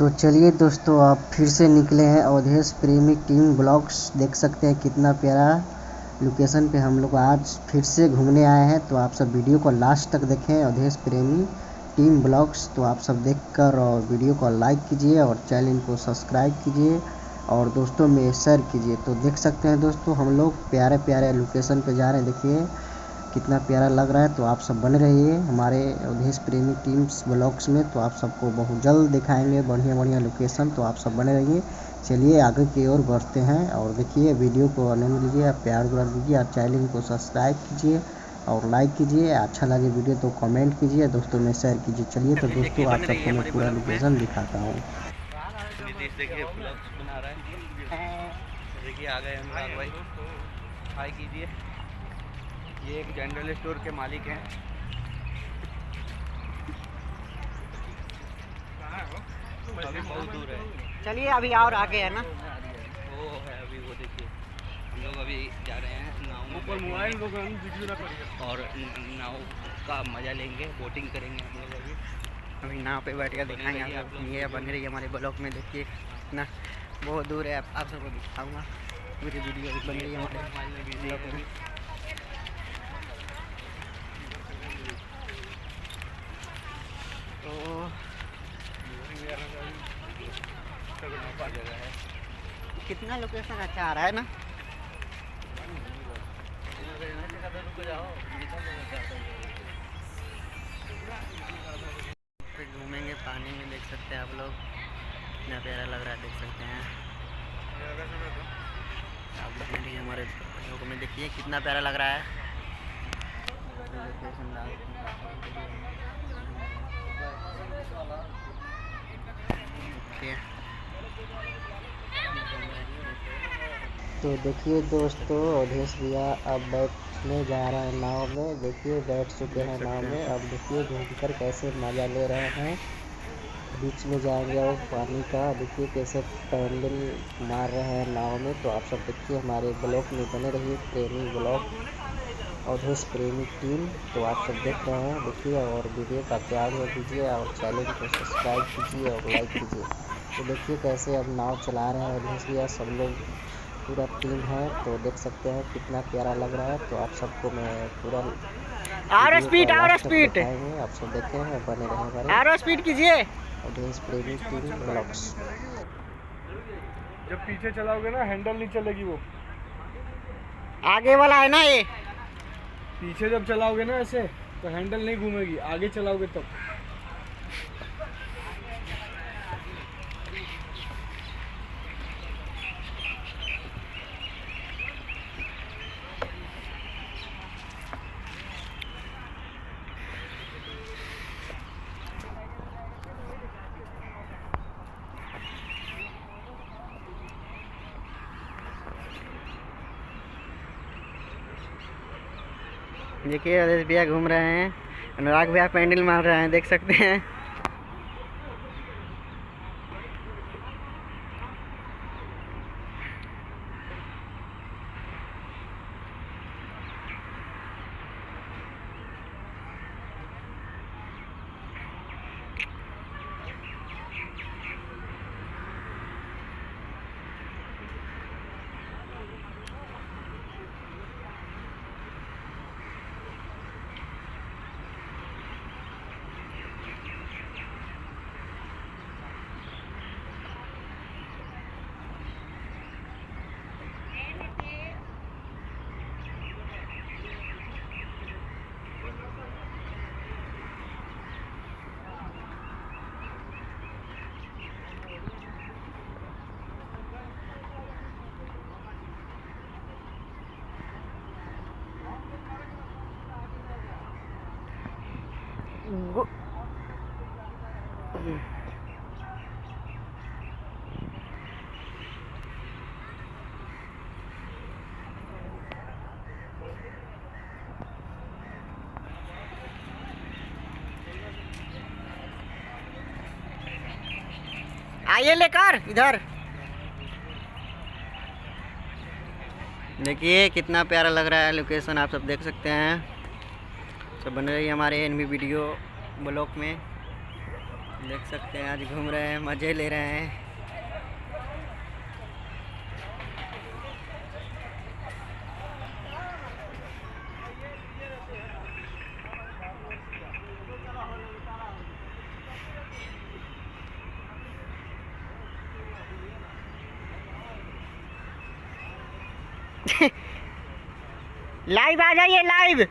तो चलिए दोस्तों, आप फिर से निकले हैं अवधेश प्रेमी टीम ब्लॉग्स। देख सकते हैं कितना प्यारा लोकेशन पे हम लोग आज फिर से घूमने आए हैं। तो आप सब वीडियो को लास्ट तक देखें, अवधेश प्रेमी टीम ब्लॉग्स। तो आप सब देखकर और वीडियो को लाइक कीजिए और चैनल को सब्सक्राइब कीजिए और दोस्तों में शेयर कीजिए। तो देख सकते हैं दोस्तों, हम लोग प्यारे प्यारे लोकेशन पे जा रहे हैं। देखिए कितना प्यारा लग रहा है। तो आप सब बने रहिए हमारे अवधेश प्रेमी टीम्स ब्लॉग्स में। तो आप सबको बहुत जल्द दिखाएंगे बढ़िया बढ़िया लोकेशन। तो आप सब बने रहिए। चलिए आगे की ओर बढ़ते हैं और देखिए वीडियो को आनंद लीजिए, प्यार दुलार दीजिए और चैनल को सब्सक्राइब कीजिए और लाइक कीजिए। अच्छा लगे वीडियो तो कमेंट कीजिए, दोस्तों में शेयर कीजिए। चलिए तो दोस्तों आप सबको मैं पूरा लोकेशन दिखाता हूँ। देखिए ब्लॉग्स बना रहा है। देखिए आ गए अनुराग भाई, हाय कीजिए। ये एक जनरल स्टोर के मालिक हैं। अभी बहुत दूर है, चलिए अभी और आगे है ना, वो है अभी। वो देखिए हम लोग अभी जा रहे हैं नाव में और नाव का मजा लेंगे, बोटिंग करेंगे हम लोग। अभी नाव पे बैठ कर दिखाएंगे आप लोग। ये बन रही है हमारे ब्लॉक में। देखिए ना, बहुत दूर है, आप सबको दिखाऊंगा। पूरी वीडियो बन रही है हमारे ब्लॉक में। तो कितना लोकेशन अच्छा आ रहा है ना। फिर घूमेंगे पानी में, देख सकते हैं आप लोग कितना प्यारा लग रहा है, देख सकते हैं आप लोग भी हमारे लोगों में। देखिए कितना प्यारा लग रहा है। तो देखिए दोस्तों, अवधेश भैया अब बैठने जा रहे हैं नाव में। देखिए बैठ चुके हैं नाव में। अब देखिए घूमकर कैसे मज़ा ले रहे हैं। बीच में जाएंगे और पानी का देखिए कैसे पैडल मार रहे हैं नाव में। तो आप सब देखिए हमारे ब्लॉग में बने रहिए, प्रेमी ब्लॉग अवधेश प्रेमी टीम। तो आप सब देख रहे हैं, देखिए और वीडियो का प्यार दीजिए और चैनल को सब्सक्राइब कीजिए और लाइक कीजिए। तो देखिए कैसे अब नाव चला रहे हैं अवधेश भैया, सब लोग पूरा टीम है। तो देख सकते हैं कितना प्यारा लग रहा है। तो आप सबको मैं पूरा और स्पीड आप सब देखे हैं, बने रहे हमारे और स्पीड कीजिए अवधेश प्रेमी टीम ब्लॉग्स। जब पीछे चलाओगे ना, हैंडल नहीं चलेगी। वो आगे वाला है ना, ये पीछे जब चलाओगे ना ऐसे, तो हैंडल नहीं घूमेगी। आगे चलाओगे तब। देखिए अवधेश भैया घूम रहे हैं, अनुराग भैया पैंडल मार रहे हैं, देख सकते हैं। आइए लेकर इधर। देखिए कितना प्यारा लग रहा है लोकेशन, आप सब देख सकते हैं। सब बन रही है हमारे एनवी वीडियो ब्लॉग में। देख सकते हैं आज घूम रहे हैं, मज़े ले रहे हैं। लाइव आ जाइए, लाइव।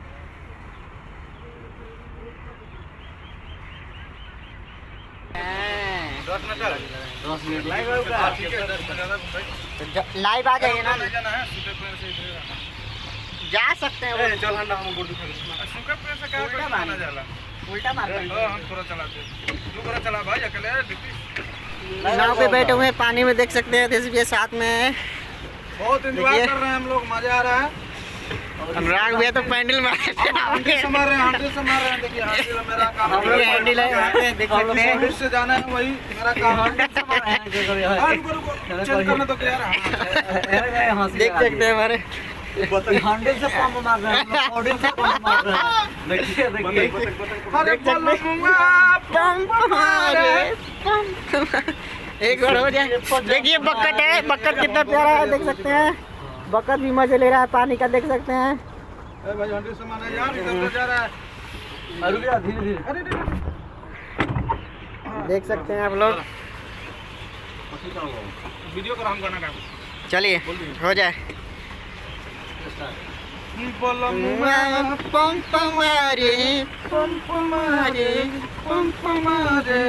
लाइव आ जाइए ना, जा सकते हैं। उल्टा मार नाव पे बैठे हुए हैं, पानी में देख सकते हैं। देश भी साथ में है, बहुत एंजॉय कर रहे हैं हम लोग, मजा आ रहा है। अनुराग भैया तो पैंडल मार रहे हैं, देखिए मेरा काम हैंडल है, देख सकते हैं। से जाना है, वही मेरा काम है। चेक करना तो क्या यार, देख सकते हैं हमारे हैंडल से पंप मार रहे हैं, ऑडियो से पंप मार रहे हैं। देखिए अरे पंप मारे, एक बार हो जाए। देखिए बकट है, बकट कितना प्यारा है, देख सकते हैं। बकट भी मजे ले रहा है पानी का, देख सकते हैं। भाई हैंडल से मारना यार, इधर जा रहा है। रुक जा, धीरे धीरे। अरे देख सकते हैं आप लोग। वीडियो को हम करना है। चलिए हो जाए। पंप मारे, पंप मारे, पंप मारे,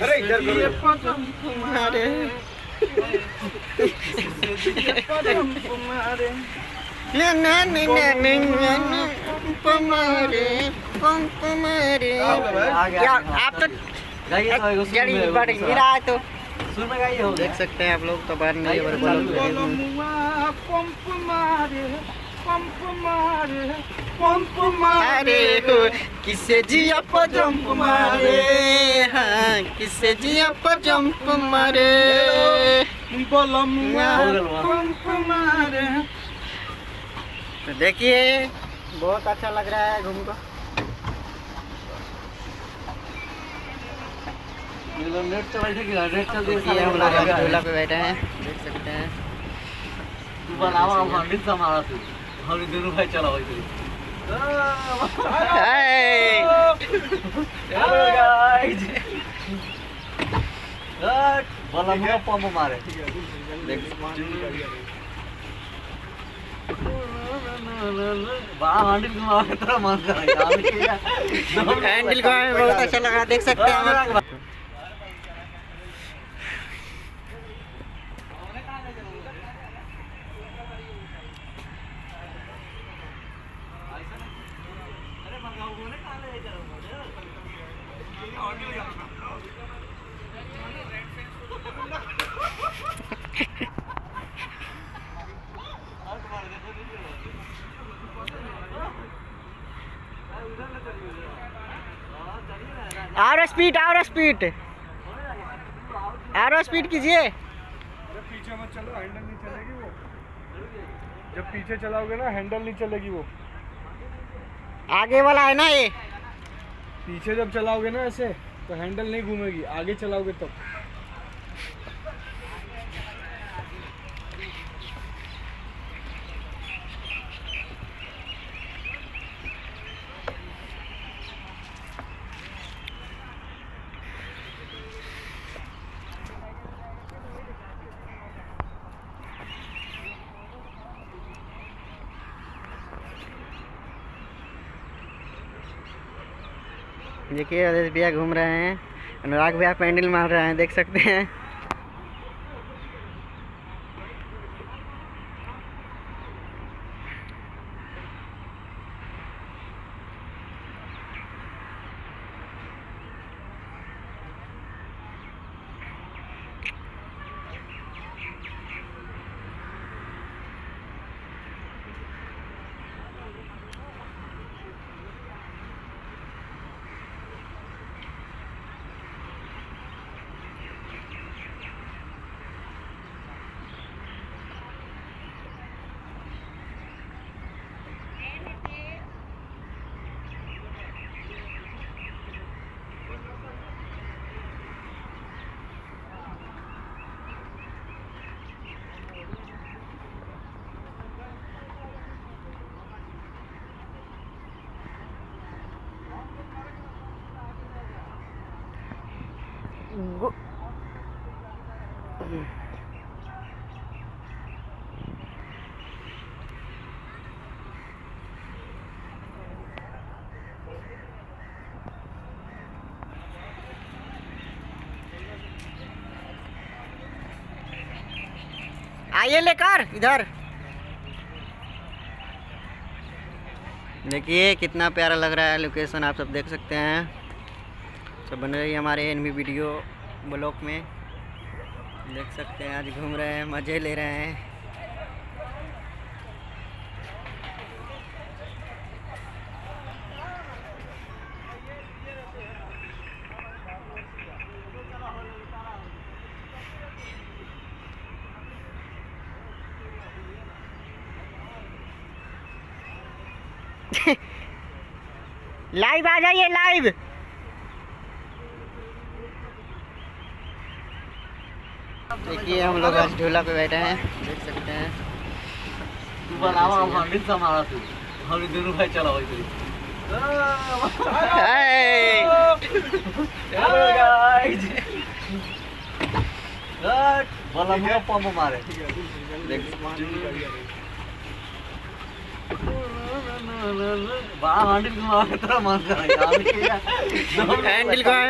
अरे इधर करो। पंप मारे, पंप मारे, पंप मारे। आप तो जड़ी बढ़ गिरा है तो सुन में गाइए हो। देख सकते हैं आप लोग। तो बाहर नहीं पंप मारे, पंप मारे, पंप मारे हो, किसे जिया पर जंप मारे, हाँ किसे जिया पर जंप मारे, पंप मारे। तो देखिए बहुत अच्छा लग रहा है घूम को। नेट चला थे कि नेट चल रही देखिए हम लोग झूला पे बैठे हैं, देख सकते हैं। तू बनावा हम हैंडल से मारा तू, हम दोनों भाई चला होई तू। हेलो गाइस, बोला मुझे पंप मारे। हैंडल को मारे तेरा मन कर रहा है। हैंडल को हमें बहुत अच्छा लगा, देख सकते हैं हम। और स्पीड, और स्पीड, और स्पीड कीजिए। पीछे मत चलो, हैंडल नहीं चलेगी वो। जब पीछे चलाओगे ना हैंडल नहीं चलेगी वो। आगे वाला है ना ये, पीछे जब चलाओगे ना ऐसे तो हैंडल नहीं घूमेगी, आगे चलाओगे तब। देखिए अवधेश भैया घूम रहे हैं, अनुराग भैया पैंडल मार रहे हैं, देख सकते हैं। आइए लेकर इधर। देखिए कितना प्यारा लग रहा है लोकेशन, आप सब देख सकते हैं। सब बन रही है हमारे एनवी वीडियो ब्लॉग में, देख सकते हैं। आज घूम रहे हैं, मज़े ले रहे हैं। लाइव आ जाइए, लाइव। देखिए हम लोग आज झूला पे बैठे हैं, देख सकते हैं। हम दोनों भाई चला पंप मारे हैंडल को